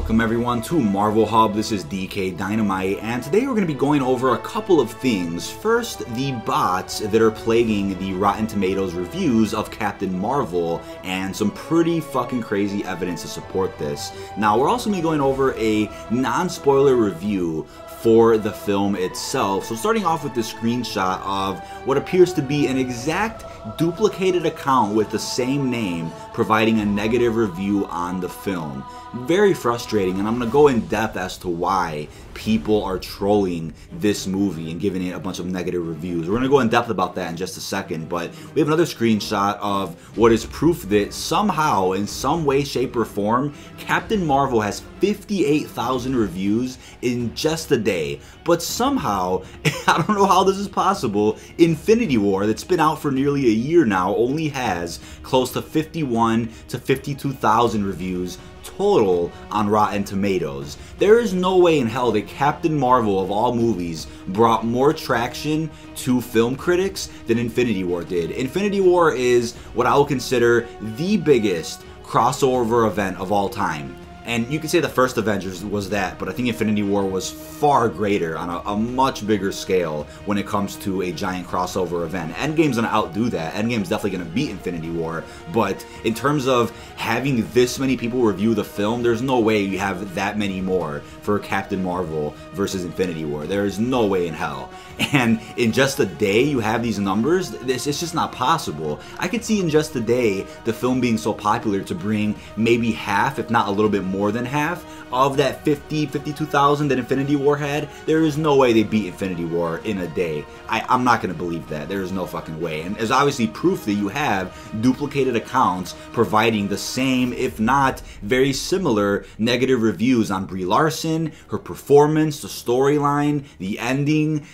Welcome everyone to Marvel Hub. This is DK Dynamite, and today we're going to be going over a couple of things. First, the bots that are plaguing the Rotten Tomatoes reviews of Captain Marvel, and some pretty fucking crazy evidence to support this. Now, we're also going to be going over a non-spoiler review for the film itself. So starting off with the screenshot of what appears to be an exact duplicated account with the same name providing a negative review on the film. Very frustrating, and I'm going to go in depth as to why people are trolling this movie and giving it a bunch of negative reviews. We're going to go in depth about that in just a second, but we have another screenshot of what is proof that somehow, in some way, shape, or form, Captain Marvel has 58,000 reviews in just a day. But somehow, I don't know how this is possible, Infinity War, that's been out for nearly a year now, only has close to 51 to 52,000 reviews total on Rotten Tomatoes. There is no way in hell that Captain Marvel, of all movies, brought more traction to film critics than Infinity War did. Infinity War is what I would consider the biggest crossover event of all time. And you could say the first Avengers was that, but I think Infinity War was far greater on a much bigger scale when it comes to a giant crossover event. Endgame's going to outdo that. Endgame's definitely going to beat Infinity War, but in terms of having this many people review the film, there's no way you have that many more for Captain Marvel versus Infinity War. There is no way in hell. And in just a day you have these numbers, it's just not possible. I could see in just a day the film being so popular to bring maybe half, if not a little bit more than half, of that 52,000 that Infinity War had. There is no way they beat Infinity War in a day. I'm not going to believe that. There is no fucking way. And there's obviously proof that you have duplicated accounts providing the same, if not very similar, negative reviews on Brie Larson, her performance, the storyline, the ending,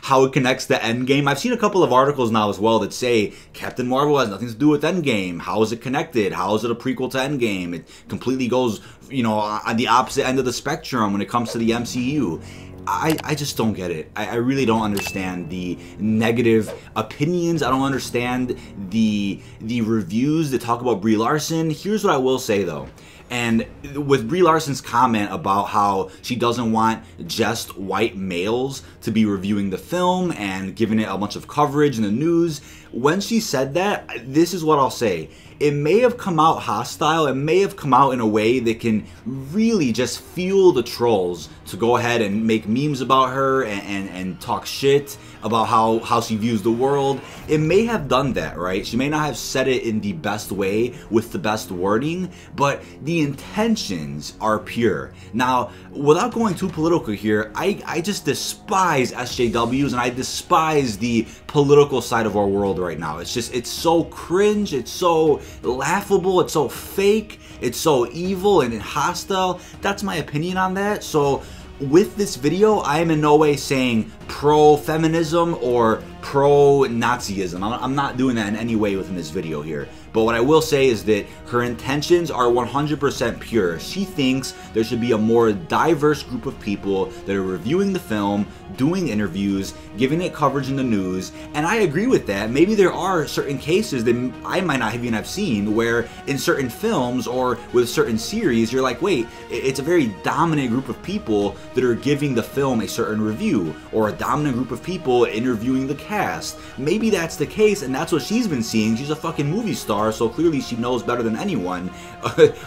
how it connects to Endgame. I've seen a couple of articles now as well that say Captain Marvel has nothing to do with Endgame. How is it connected? How is it a prequel to Endgame? It completely goes, you know, on the opposite end of the spectrum when it comes to the MCU. I just don't get it. I really don't understand the negative opinions. I don't understand the reviews that talk about Brie Larson. Here's what I will say though. And with Brie Larson's comment about how she doesn't want just white males to be reviewing the film and giving it a bunch of coverage in the news, when she said that, this is what I'll say. It may have come out hostile, it may have come out in a way that can really just fuel the trolls to go ahead and make memes about her and talk shit about how she views the world. It may have done that, right? She may not have said it in the best way with the best wording, but the intentions are pure. Now, without going too political here, I just despise SJWs and I despise the political side of our world right now. It's so cringe, it's so laughable, it's so fake, it's so evil and hostile. That's my opinion on that. So with this video, I am in no way saying pro-feminism or pro-Nazism. I'm not doing that in any way within this video here. But what I will say is that her intentions are 100% pure. She thinks there should be a more diverse group of people that are reviewing the film, doing interviews, giving it coverage in the news, and I agree with that. Maybe there are certain cases that I might not even have seen where in certain films or with certain series, you're like, wait, it's a very dominant group of people that are giving the film a certain review, or a dominant group of people interviewing the cast. Maybe that's the case, and that's what she's been seeing. She's a fucking movie star, so clearly she knows better than anyone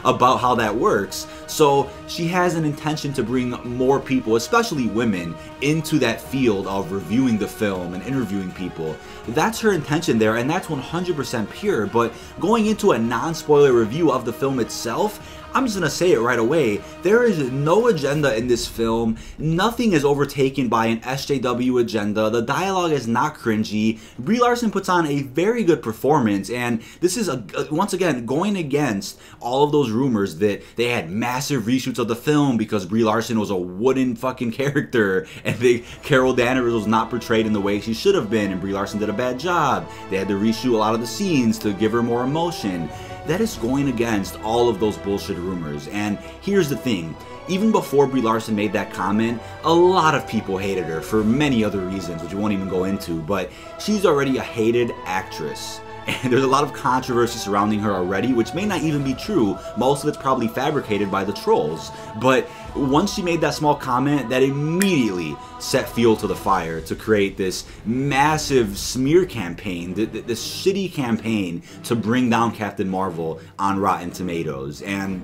about how that works. So she has an intention to bring more people, especially women, into that field of reviewing the film and interviewing people. That's her intention there, and that's 100% pure. But going into a non-spoiler review of the film itself, I'm just going to say it right away. There is no agenda in this film. Nothing is overtaken by an SJW agenda. The dialogue is not cringy. Brie Larson puts on a very good performance, and this is, once again, going against all of those rumors that they had massive reshoots of the film because Brie Larson was a wooden fucking character, and Carol Danvers was not portrayed in the way she should have been, and Brie Larson did a bad job. They had to reshoot a lot of the scenes to give her more emotion. That is going against all of those bullshit rumors. And here's the thing, even before Brie Larson made that comment, a lot of people hated her for many other reasons, which we won't even go into, but she's already a hated actress. and there's a lot of controversy surrounding her already, which may not even be true. Most of it's probably fabricated by the trolls. But once she made that small comment, that immediately set fuel to the fire to create this massive smear campaign, this shitty campaign to bring down Captain Marvel on Rotten Tomatoes. And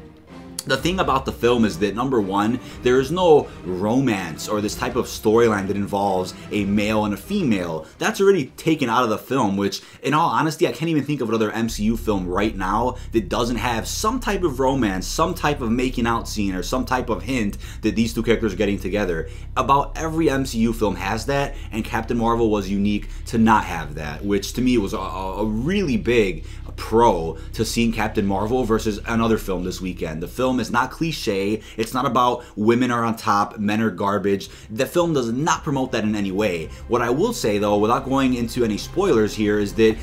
the thing about the film is that, number one, there is no romance or this type of storyline that involves a male and a female. That's already taken out of the film, which, in all honesty, I can't even think of another MCU film right now that doesn't have some type of romance, some type of making out scene, or some type of hint that these two characters are getting together. About every MCU film has that, and Captain Marvel was unique to not have that, which to me was a really big pro to seeing Captain Marvel versus another film this weekend. The film is not cliche. It's not about women are on top, men are garbage. The film does not promote that in any way. What I will say, though, without going into any spoilers here, is that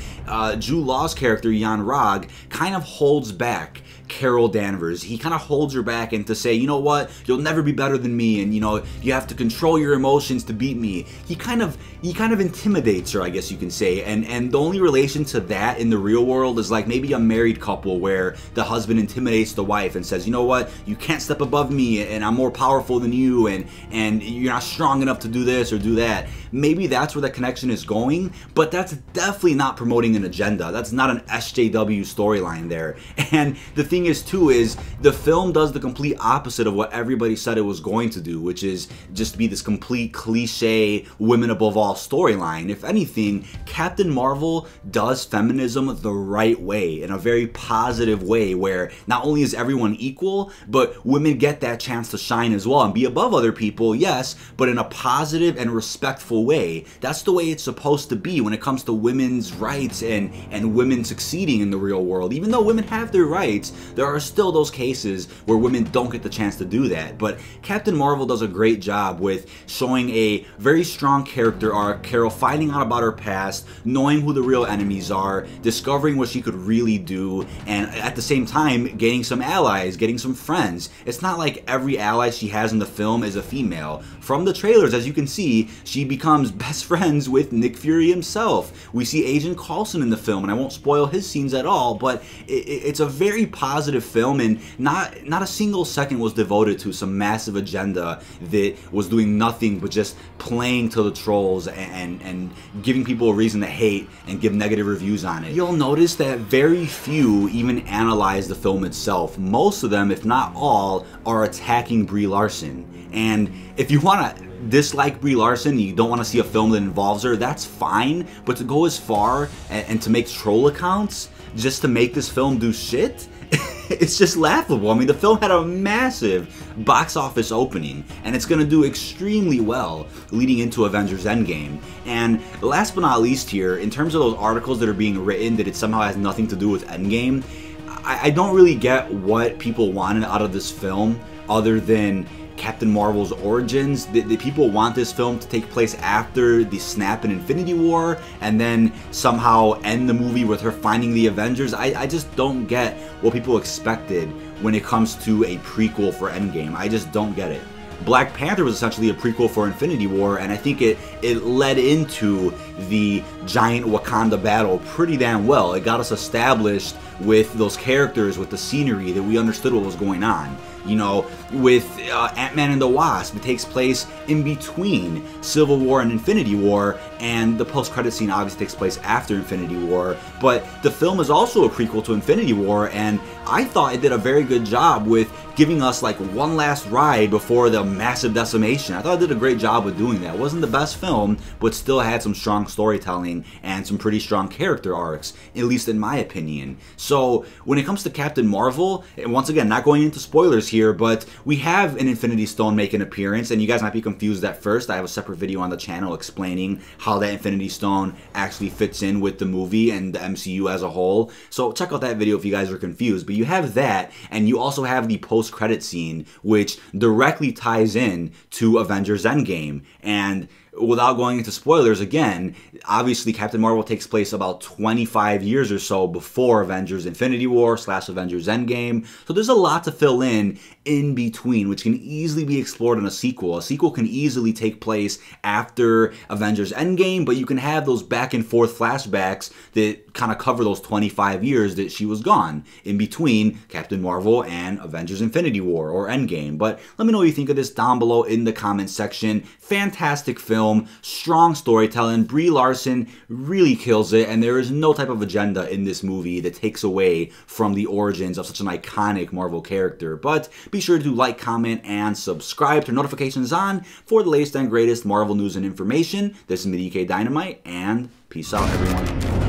Jude Law's character, Jan Rog, kind of holds back Carol Danvers. He kind of holds her back and to say, you know what, you'll never be better than me, and you know, you have to control your emotions to beat me. He kind of intimidates her, I guess you can say, and the only relation to that in the real world is like maybe a married couple where the husband intimidates the wife and says, you know what, you can't step above me, and I'm more powerful than you, and you're not strong enough to do this or do that. Maybe that's where the connection is going, but that's definitely not promoting an agenda. That's not an SJW storyline there. And the thing is too is the film does the complete opposite of what everybody said it was going to do, which is just be this complete cliche women above all storyline. If anything, Captain Marvel does feminism the right way, in a very positive way, where not only is everyone equal, but women get that chance to shine as well and be above other people, yes, but in a positive and respectful way. That's the way it's supposed to be when it comes to women's rights and women succeeding in the real world. Even though women have their rights, there are still those cases where women don't get the chance to do that. But Captain Marvel does a great job with showing a very strong character arc, Carol finding out about her past, knowing who the real enemies are, discovering what she could really do, and at the same time getting some allies, getting some friends. It's not like every ally she has in the film is a female. From the trailers, as you can see, she becomes best friends with Nick Fury himself. We see Agent Coulson in the film, and I won't spoil his scenes at all, but it's a very positive film, and not a single second was devoted to some massive agenda that was doing nothing but just playing to the trolls and giving people a reason to hate and give negative reviews on it. You'll notice that very few even analyze the film itself. Most of them, if not all, are attacking Brie Larson. And if you want to dislike Brie Larson, you don't want to see a film that involves her, that's fine, but to go as far and to make troll accounts just to make this film do shit, it's just laughable. I mean, the film had a massive box office opening, and it's going to do extremely well leading into Avengers Endgame. And last but not least here, in terms of those articles that are being written that it somehow has nothing to do with Endgame, I don't really get what people wanted out of this film other than Captain Marvel's origins. The people want this film to take place after the snap in Infinity War and then somehow end the movie with her finding the Avengers. I just don't get what people expected when it comes to a prequel for Endgame. I just don't get it. Black Panther was essentially a prequel for Infinity War, and I think it led into the giant Wakanda battle pretty damn well. It got us established with those characters, with the scenery, that we understood what was going on. You know, with Ant-Man and the Wasp, it takes place in between Civil War and Infinity War, and the post-credit scene obviously takes place after Infinity War, but the film is also a prequel to Infinity War, and I thought it did a very good job with giving us like one last ride before the massive decimation. I thought it did a great job with doing that. It wasn't the best film, but still had some strong storytelling and some pretty strong character arcs, at least in my opinion. So when it comes to Captain Marvel, and once again, not going into spoilers here, but we have an Infinity Stone make an appearance, and you guys might be confused at first. I have a separate video on the channel explaining how that Infinity Stone actually fits in with the movie and the MCU as a whole. So check out that video if you guys are confused. But you have that, and you also have the post-credit scene, which directly ties in to Avengers Endgame. And without going into spoilers again, obviously Captain Marvel takes place about 25 years or so before Avengers Infinity War / Avengers Endgame. So there's a lot to fill in between, which can easily be explored in a sequel. A sequel can easily take place after Avengers Endgame, but you can have those back and forth flashbacks that kind of cover those 25 years that she was gone in between Captain Marvel and Avengers Infinity War or Endgame. But let me know what you think of this down below in the comments section. Fantastic film, strong storytelling. Brie Larson really kills it, and there is no type of agenda in this movie that takes away from the origins of such an iconic Marvel character. But be sure to like, comment, and subscribe. Turn notifications on for the latest and greatest Marvel news and information. This is DK Dynamite, and peace out, everyone.